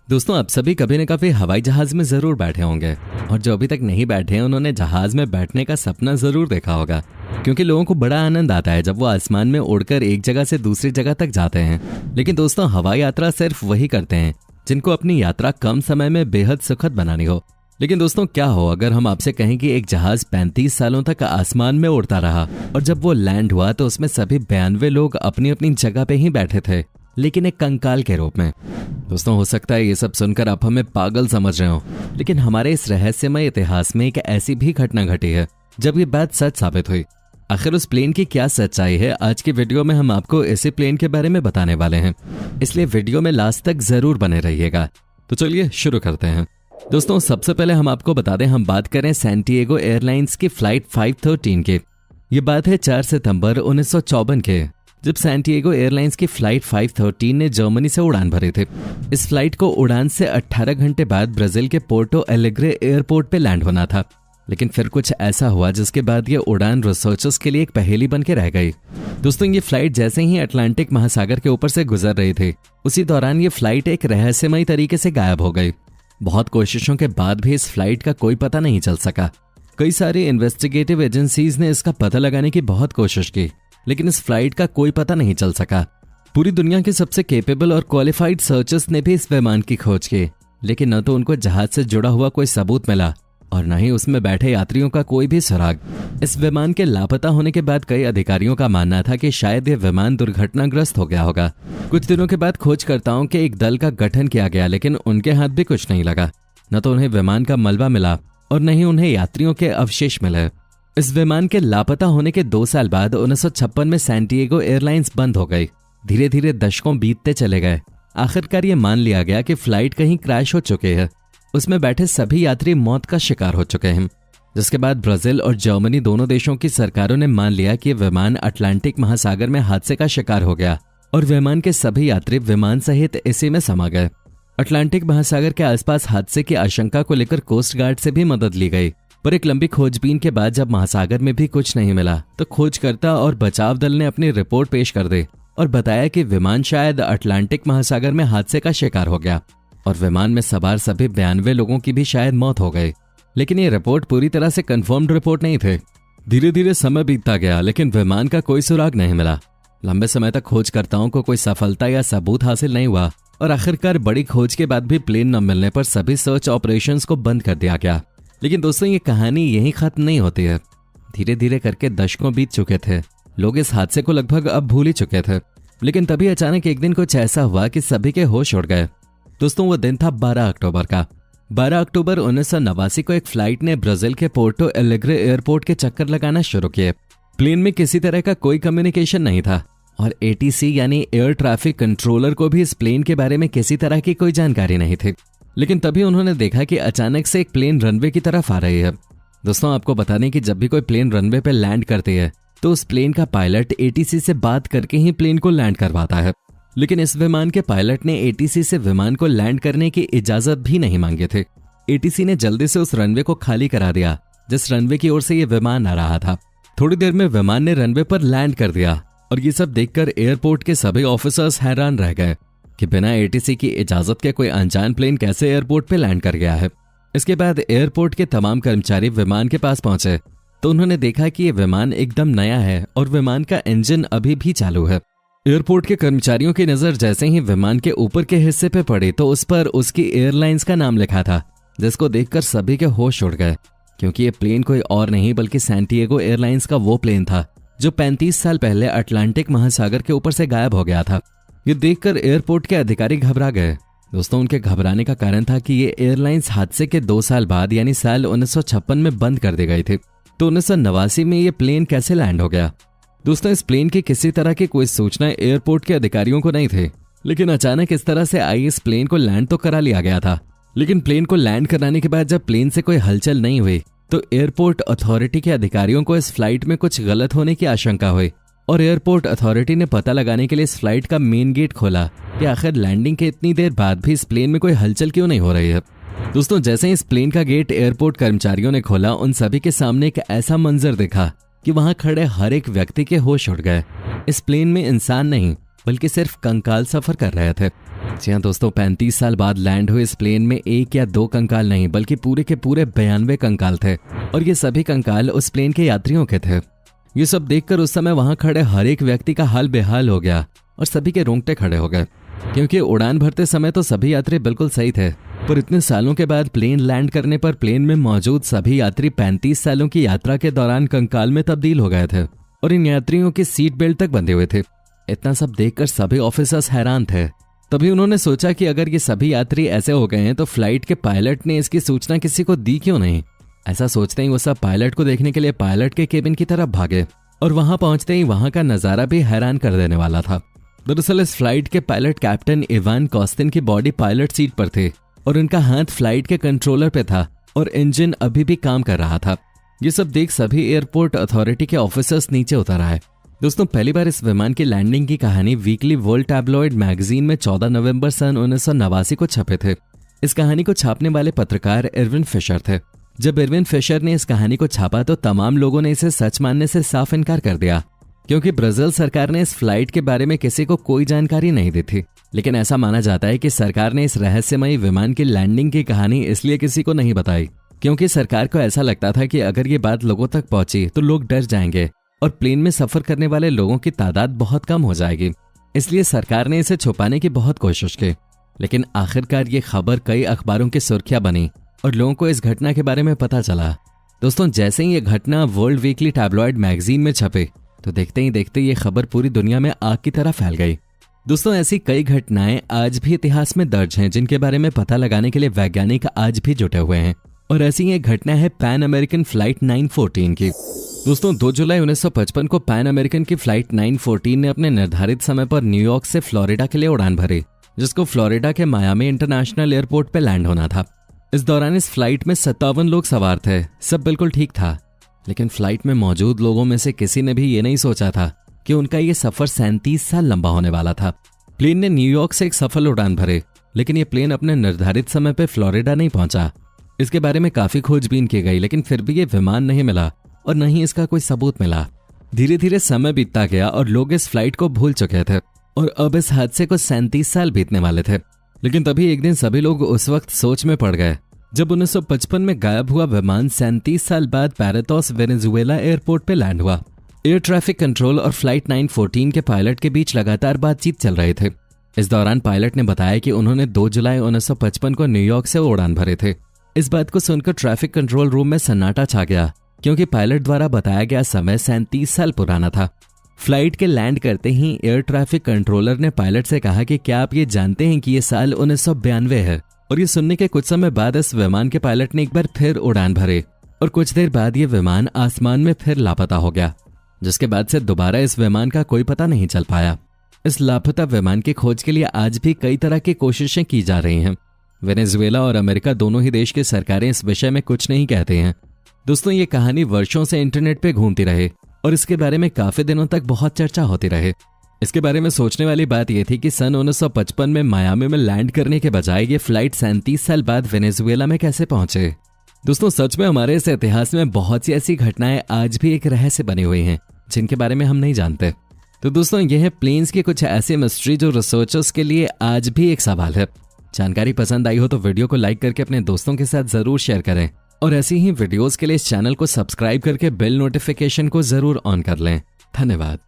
दोस्तों, आप सभी कभी न कभी हवाई जहाज में जरूर बैठे होंगे और जो अभी तक नहीं बैठे हैं उन्होंने जहाज में बैठने का सपना जरूर देखा होगा, क्योंकि लोगों को बड़ा आनंद आता है जब वो आसमान में उड़कर एक जगह से दूसरी जगह तक जाते हैं। लेकिन दोस्तों, हवाई यात्रा सिर्फ वही करते हैं जिनको अपनी यात्रा कम समय में बेहद सुखद बनानी हो। लेकिन दोस्तों, क्या हो अगर हम आपसे कहें कि एक जहाज 35 सालों तक आसमान में उड़ता रहा और जब वो लैंड हुआ तो उसमें सभी 92 लोग अपनी अपनी जगह पे ही बैठे थे, लेकिन एक कंकाल के रूप में। दोस्तों, हो सकता है ये सब सुनकर आप हमें पागल समझ रहे हो, लेकिन हमारे इस रहस्यमय इतिहास में एक ऐसी भी घटना घटी है जब ये बात सच साबित हुई। आखिर उस प्लेन की क्या सच्चाई है, आज की वीडियो में हम आपको इसी प्लेन के बारे में बताने वाले हैं, इसलिए वीडियो में लास्ट तक जरूर बने रहिएगा। तो चलिए शुरू करते हैं। दोस्तों, सबसे पहले हम आपको बता दें, हम बात करें सैंटिएगो एयरलाइंस की फ्लाइट 513 की। ये बात है 4 सितंबर 1954 के, जब सैंटिएगो एयरलाइंस की फ्लाइट 513 ने जर्मनी से उड़ान भरे थे। इस फ्लाइट को उड़ान से 18 घंटे बाद ब्राजील के पोर्टो एलेग्रे एयरपोर्ट पे लैंड होना था, लेकिन फिर कुछ ऐसा हुआ जिसके बाद ये उड़ान रिसर्चर्स के लिए एक पहेली बन के रह गई। दोस्तों, ये फ्लाइट जैसे ही अटलांटिक महासागर के ऊपर से गुजर रही थी, उसी दौरान ये फ्लाइट एक रहस्यमयी तरीके से गायब हो गई। बहुत कोशिशों के बाद भी इस फ्लाइट का कोई पता नहीं चल सका। कई सारी इन्वेस्टिगेटिव एजेंसीज ने इसका पता लगाने की बहुत कोशिश की, लेकिन इस फ्लाइट का कोई पता नहीं चल सका। पूरी दुनिया के सबसे कैपेबल और क्वालिफाइड सर्चर्स ने भी इस विमान की खोज की, लेकिन न तो उनको जहाज से जुड़ा हुआ कोई सबूत मिला और न ही उसमें बैठे यात्रियों का कोई भी सुराग। इस विमान के लापता होने के बाद कई अधिकारियों का मानना था कि शायद यह विमान दुर्घटनाग्रस्त हो गया होगा। कुछ दिनों के बाद खोजकर्ताओं के एक दल का गठन किया गया, लेकिन उनके हाथ भी कुछ नहीं लगा। न तो उन्हें विमान का मलबा मिला और न ही उन्हें यात्रियों के अवशेष मिले। इस विमान के लापता होने के 2 साल बाद 1956 में सैंटिएगो एयरलाइंस बंद हो गई। धीरे धीरे दशकों बीतते चले गए। आखिरकार ये मान लिया गया कि फ्लाइट कहीं क्रैश हो चुकी है। उसमें बैठे सभी यात्री मौत का शिकार हो चुके हैं, जिसके बाद ब्राजील और जर्मनी दोनों देशों की सरकारों ने मान लिया कि विमान अटलांटिक महासागर में हादसे का शिकार हो गया और विमान के सभी यात्री विमान सहित इसी में समा गए। अटलांटिक महासागर के आसपास हादसे की आशंका को लेकर कोस्ट गार्ड से भी मदद ली गई, पर एक लंबी खोजबीन के बाद जब महासागर में भी कुछ नहीं मिला तो खोजकर्ता और बचाव दल ने अपनी रिपोर्ट पेश कर दी और बताया कि विमान शायद अटलांटिक महासागर में हादसे का शिकार हो गया और विमान में सवार सभी 92 लोगों की भी शायद मौत हो गई। लेकिन ये रिपोर्ट पूरी तरह से कंफर्म्ड रिपोर्ट नहीं थी। धीरे धीरे समय बीतता गया, लेकिन विमान का कोई सुराग नहीं मिला। लंबे समय तक खोजकर्ताओं को कोई सफलता या सबूत हासिल नहीं हुआ और आखिरकार बड़ी खोज के बाद भी प्लेन न मिलने पर सभी सर्च ऑपरेशंस को बंद कर दिया गया। लेकिन दोस्तों, ये कहानी यहीं खत्म नहीं होती है। धीरे धीरे करके दशकों बीत चुके थे। लोग इस हादसे को लगभग अब भूल ही चुके थे, लेकिन तभी अचानक एक दिन कुछ ऐसा हुआ कि सभी के होश उड़ गए। दोस्तों, वो दिन था 12 अक्टूबर का। 12 अक्टूबर 1989 को एक फ्लाइट ने ब्राजील के पोर्टो एलेग्रे एयरपोर्ट के चक्कर लगाना शुरू किए। प्लेन में किसी तरह का कोई कम्युनिकेशन नहीं था और ATC यानी एयर ट्रैफिक कंट्रोलर को भी इस प्लेन के बारे में किसी तरह की कोई जानकारी नहीं थी। लेकिन तभी उन्होंने देखा कि अचानक से एक प्लेन रनवे की तरफ आ रही है। दोस्तों, आपको बता दें कि जब भी कोई प्लेन रनवे पर लैंड करती है तो उस प्लेन का पायलट ATC से बात करके ही प्लेन को लैंड करवाता है। लेकिन इस विमान के पायलट ने ATC से विमान को लैंड करने की इजाजत भी नहीं मांगी थी। ATC ने जल्दी से उस रनवे को खाली करा दिया जिस रनवे की ओर से ये विमान आ रहा था। थोड़ी देर में विमान ने रनवे पर लैंड कर दिया और ये सब देखकर एयरपोर्ट के सभी ऑफिसर्स हैरान रह गए कि बिना ATC की इजाजत के कोई अनजान प्लेन कैसे एयरपोर्ट पे लैंड कर गया है। इसके बाद एयरपोर्ट के तमाम कर्मचारी विमान के पास पहुंचे तो उन्होंने देखा कि ये विमान एकदम नया है और विमान का इंजन अभी भी चालू है। एयरपोर्ट के कर्मचारियों की नजर जैसे ही विमान के ऊपर के हिस्से पे पड़ी तो उस पर उसकी एयरलाइंस का नाम लिखा था, जिसको देखकर सभी के होश उड़ गए, क्योंकि ये प्लेन कोई और नहीं बल्कि सैंटिएगो एयरलाइंस का वो प्लेन था जो 35 साल पहले अटलांटिक महासागर के ऊपर से गायब हो गया था। ये देखकर एयरपोर्ट के अधिकारी घबरा गए। दोस्तों, उनके घबराने का कारण था कि ये एयरलाइंस हादसे के 2 साल बाद यानी साल 1956 में बंद कर दी गई थी, तो 1989 में ये प्लेन कैसे लैंड हो गया। दोस्तों, इस प्लेन की किसी तरह की कोई सूचना एयरपोर्ट के अधिकारियों को नहीं थी, लेकिन अचानक इस तरह से आई इस प्लेन को लैंड तो करा लिया गया था। लेकिन प्लेन को लैंड कराने के बाद जब प्लेन से कोई हलचल नहीं हुई तो एयरपोर्ट अथॉरिटी के अधिकारियों को इस फ्लाइट में कुछ गलत होने की आशंका हुई और एयरपोर्ट अथॉरिटी ने पता लगाने के लिए इस फ्लाइट का मेन गेट खोला कि आखिर लैंडिंग के इतनी देर बाद भी इस प्लेन में कोई हलचल क्यों नहीं हो रही है। दोस्तों, जैसे ही इस प्लेन का गेट एयरपोर्ट कर्मचारियों ने खोला, उन सभी के सामने एक ऐसा मंजर दिखा कि वहां खड़े हर एक व्यक्ति के होश उड़ गए। इस प्लेन में इंसान नहीं बल्कि सिर्फ कंकाल सफर कर रहे थे। जी हाँ दोस्तों, 35 साल बाद लैंड हुए इस प्लेन में एक या दो कंकाल नहीं बल्कि पूरे के पूरे 92 कंकाल थे और ये सभी कंकाल उस प्लेन के यात्रियों के थे। ये सब देखकर उस समय वहां खड़े हर एक व्यक्ति का हाल बेहाल हो गया और सभी के रोंगटे खड़े हो गए, क्योंकि उड़ान भरते समय तो सभी यात्री बिल्कुल सही थे, पर इतने सालों के बाद प्लेन लैंड करने पर प्लेन में मौजूद सभी यात्री 35 सालों की यात्रा के दौरान कंकाल में तब्दील हो गए थे और इन यात्रियों की सीट बेल्ट तक बंधे हुए थे। इतना सब देखकर सभी ऑफिसर्स हैरान थे। तभी उन्होंने सोचा कि अगर ये सभी यात्री ऐसे हो गए हैं तो फ्लाइट के पायलट ने इसकी सूचना किसी को दी क्यों नहीं। ऐसा सोचते ही वो सब पायलट को देखने के लिए पायलट के केबिन की तरफ भागे और वहां पहुंचते ही वहां का नजारा भी हैरान कर देने वाला था। दरअसल इस फ्लाइट के पायलट कैप्टन इवान कॉस्टिन की बॉडी पायलट सीट पर थी और उनका हाथ फ्लाइट के कंट्रोलर पे था और इंजन अभी भी काम कर रहा था। ये सब देख सभी एयरपोर्ट अथॉरिटी के ऑफिसर्स नीचे उतर आए। दोस्तों, पहली बार इस विमान की लैंडिंग की कहानी वीकली वर्ल्ड टैब्लॉइड मैगजीन में 14 नवंबर सन 1989 को छपे थे। इस कहानी को छापने वाले पत्रकार इरविन फिशर थे। जब इरविन फिशर ने इस कहानी को छापा तो तमाम लोगों ने इसे सच मानने से साफ इनकार कर दिया, क्योंकि ब्राजील सरकार ने इस फ्लाइट के बारे में किसी को कोई जानकारी नहीं दी थी। लेकिन ऐसा माना जाता है कि सरकार ने इस रहस्यमयी विमान की लैंडिंग की कहानी इसलिए किसी को नहीं बताई क्योंकि सरकार को ऐसा लगता था कि अगर ये बात लोगों तक पहुंची तो लोग डर जाएंगे और प्लेन में सफर करने वाले लोगों की तादाद बहुत कम हो जाएगी। इसलिए सरकार ने इसे छुपाने की बहुत कोशिश की। लेकिन आखिरकार ये खबर कई अखबारों की सुर्खियां बनी और लोगों को इस घटना के बारे में पता चला। दोस्तों, जैसे ही ये घटना वर्ल्ड वीकली टैब्लॉइड मैगजीन में छपे तो देखते ही देखते ये खबर पूरी दुनिया में आग की तरह फैल गई। दोस्तों, ऐसी कई घटनाएं आज भी इतिहास में दर्ज हैं जिनके बारे में पता लगाने के लिए वैज्ञानिक आज भी जुटे हुए हैं और ऐसी एक घटना है पैन अमेरिकन फ्लाइट 914 की। दोस्तों, 2 जुलाई 1955 को पैन अमेरिकन की फ्लाइट 914 ने अपने निर्धारित समय पर न्यूयॉर्क से फ्लोरिडा के लिए उड़ान भरी, जिसको फ्लोरिडा के मायामी इंटरनेशनल एयरपोर्ट पर लैंड होना था। इस दौरान इस फ्लाइट में 57 लोग सवार थे। सब बिल्कुल ठीक था, लेकिन फ्लाइट में मौजूद लोगों में से किसी ने भी ये नहीं सोचा था कि उनका ये सफर 37 साल लंबा होने वाला था। प्लेन ने न्यूयॉर्क से एक सफल उड़ान भरे, लेकिन ये प्लेन अपने निर्धारित समय पर फ्लोरिडा नहीं पहुंचा। इसके बारे में काफी खोजबीन की गई, लेकिन फिर भी ये विमान नहीं मिला और न ही इसका कोई सबूत मिला। धीरे धीरे समय बीतता गया और लोग इस फ्लाइट को भूल चुके थे और अब इस हादसे को 37 साल बीतने वाले थे। लेकिन तभी एक दिन सभी लोग उस वक्त सोच में पड़ गए जब 1955 में गायब हुआ विमान 37 साल बाद पैरातोस वेनेजुएला एयरपोर्ट पे लैंड हुआ। एयर ट्रैफिक कंट्रोल और फ्लाइट 914 के पायलट के बीच लगातार बातचीत चल रहे थे। इस दौरान पायलट ने बताया कि उन्होंने 2 जुलाई 1955 को न्यूयॉर्क से उड़ान भरे थे। इस बात को सुनकर ट्रैफिक कंट्रोल रूम में सन्नाटा छा गया, क्योंकि पायलट द्वारा बताया गया समय 37 साल पुराना था। फ्लाइट के लैंड करते ही एयर ट्रैफिक कंट्रोलर ने पायलट से कहा कि क्या आप ये जानते हैं कि ये साल 1992 है। और ये सुनने के कुछ समय बाद इस विमान के पायलट ने एक बार फिर उड़ान भरे और कुछ देर बाद ये विमान आसमान में फिर लापता हो गया, जिसके बाद से दोबारा इस विमान का कोई पता नहीं चल पाया। इस लापता विमान की खोज के लिए आज भी कई तरह की कोशिशें की जा रही हैं। वेनेजुएला और अमेरिका दोनों ही देश की सरकारें इस विषय में कुछ नहीं कहते हैं। दोस्तों, ये कहानी वर्षों से इंटरनेट पे घूमती रहे और इसके बारे में काफी दिनों तक बहुत चर्चा होती रहे। इसके बारे में सोचने वाली बात यह थी कि सन 1955 में मायामी में लैंड करने के बजाय ये फ्लाइट 37 साल बाद वेनेजुएला में कैसे पहुंचे। दोस्तों, सच में हमारे इस इतिहास में बहुत सी ऐसी घटनाएं आज भी एक रहस्य बनी हुई हैं जिनके बारे में हम नहीं जानते। तो दोस्तों, यह है प्लेन्स की कुछ ऐसी मिस्ट्री जो रिसर्चर्स के लिए आज भी एक सवाल है। जानकारी पसंद आई हो तो वीडियो को लाइक करके अपने दोस्तों के साथ जरूर शेयर करें और ऐसी ही वीडियोस के लिए इस चैनल को सब्सक्राइब करके बेल नोटिफिकेशन को जरूर ऑन कर लें। धन्यवाद।